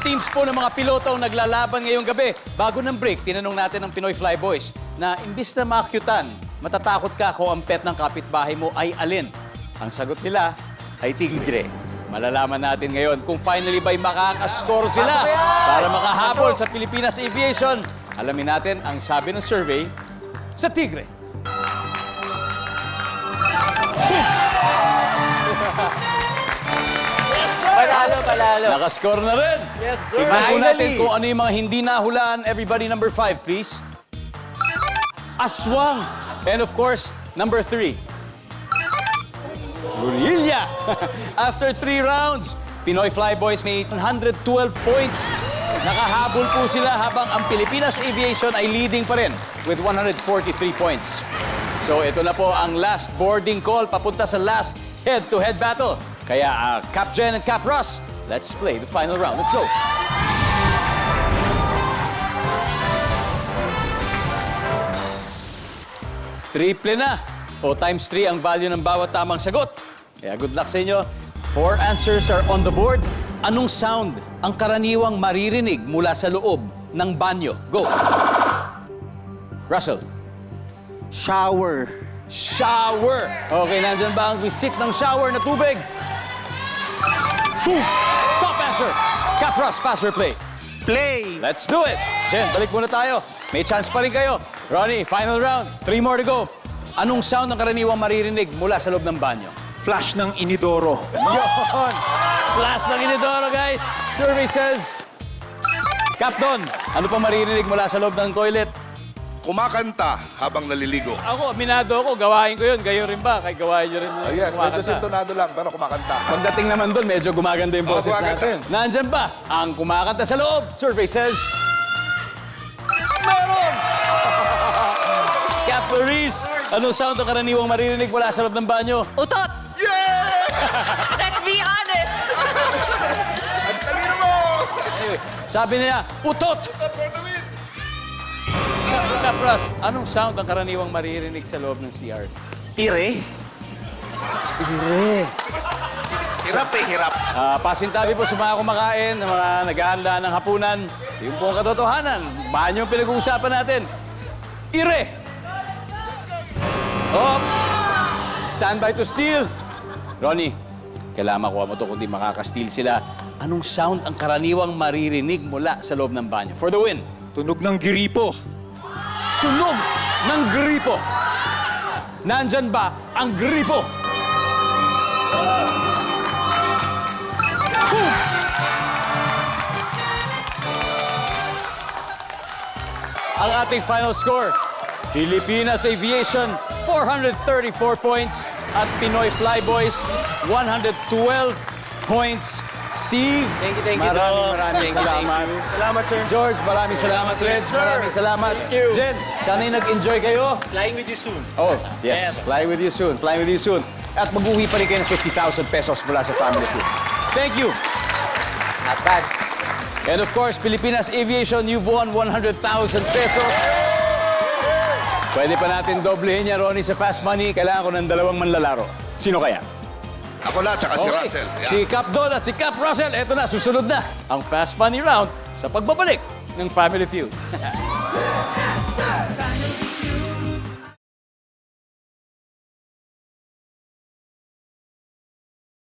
teams po ng mga piloto ang naglalaban ngayong gabi. Bago ng break, tinanong natin ang Pinoy Flyboys na imbis na makyutan, matatakot ka kung ang pet ng kapitbahay mo ay alin. Ang sagot nila ay tigre. Malalaman natin ngayon kung finally ba'y makakascore sila para makahabol sa Pilipinas Aviation. Alamin natin ang sabi ng survey sa tigre. Panalo. Nakascore na rin. Yes, sir. Tignan po natin Finally. kung ano yung mga hindi nahulaan. Everybody, number 5, please. Aswang. And of course, number 3. Gorilla. After 3 rounds, Pinoy Flyboys may 112 points. Nakahabol po sila habang ang Pilipinas Aviation ay leading pa rin with 143 points. So ito na po ang last boarding call papunta sa last head-to-head battle. Kaya Cap Jen and Cap Ross, let's play the final round. Let's go. Triple na o times 3 ang value ng bawat tamang sagot. Kaya good luck sa inyo. 4 answers are on the board. Anong sound ang karaniwang maririnig mula sa loob ng banyo? Go. Russell. Shower. Shower. Okay, nandyan ba ang visit ng shower na tubig? Boom! Top answer. Cap Ross, pass or play? Play. Let's do it! Jen, balik muna tayo. May chance pa rin kayo. Ronnie, final round. 3 more to go. Anong sound ang karaniwang maririnig mula sa loob ng banyo? Flash ng inidoro. Yun! Flash ng inidoro, guys. Survey says... Cap Don, ano pa maririnig mula sa loob ng toilet? Kumakanta habang naliligo. Ako, minado ako. Gawain ko yun. Gayo rin ba? Kaya gawain nyo rin. Yes, medyo kumakanta. sintonado lang, pero kumakanta. Pagdating naman doon, medyo gumaganda yung boses kumakanta. natin. Nandyan ba ang kumakanta sa loob? Survey says... Meron! Cap Clarice, anong sound ang karaniwang maririnig mula sa loob ng banyo? Utot! Yeah! Let's be honest! Ang talino mo! Sabi niya, utot! Not for the win! Cap Ross, anong sound ang karaniwang maririnig sa loob ng CR? Ire. Hirap eh, hirap. Pasintabi po sa mga kumakain, sa mga naghahanda ng hapunan. Yung pong katotohanan, banyo ang pinag-uusapan natin. Ire! Oh! Stand by to steal. Ronnie, kailangan makuha mo to kung di makaka-steal sila. Anong sound ang karaniwang maririnig mula sa loob ng banyo? For the win. Tunog ng giripo. Tunog ng gripo. Nandyan ba ang gripo? Ang ating final score, Pilipinas Aviation, 434 points at Pinoy Flyboys, 112 points. Steve, Thank you, maraming Thank you, salamat. Salamat, sir. George, maraming salamat. Reds, sir. maraming salamat. Thank you. Jen, sana'y nag-enjoy kayo. Flying with you soon. Oh, yes. Yes. Flying with you soon. Flying with you soon. At mag-uwi pa rin kayo ng 50,000 pesos mula sa Family Food. Thank you. Not bad. And of course, Pilipinas Aviation, you've won 100,000 pesos. Pwede pa natin doblehin yan, Ronnie, sa Fast Money. Kailangan ko ng 2 manlalaro. Sino kaya? Ako na, tsaka si Okay. Russell. Yeah. Si Cap Don at si Cap Russell. Eto na, susunod na ang Fast Money Round sa pagbabalik ng Family Feud.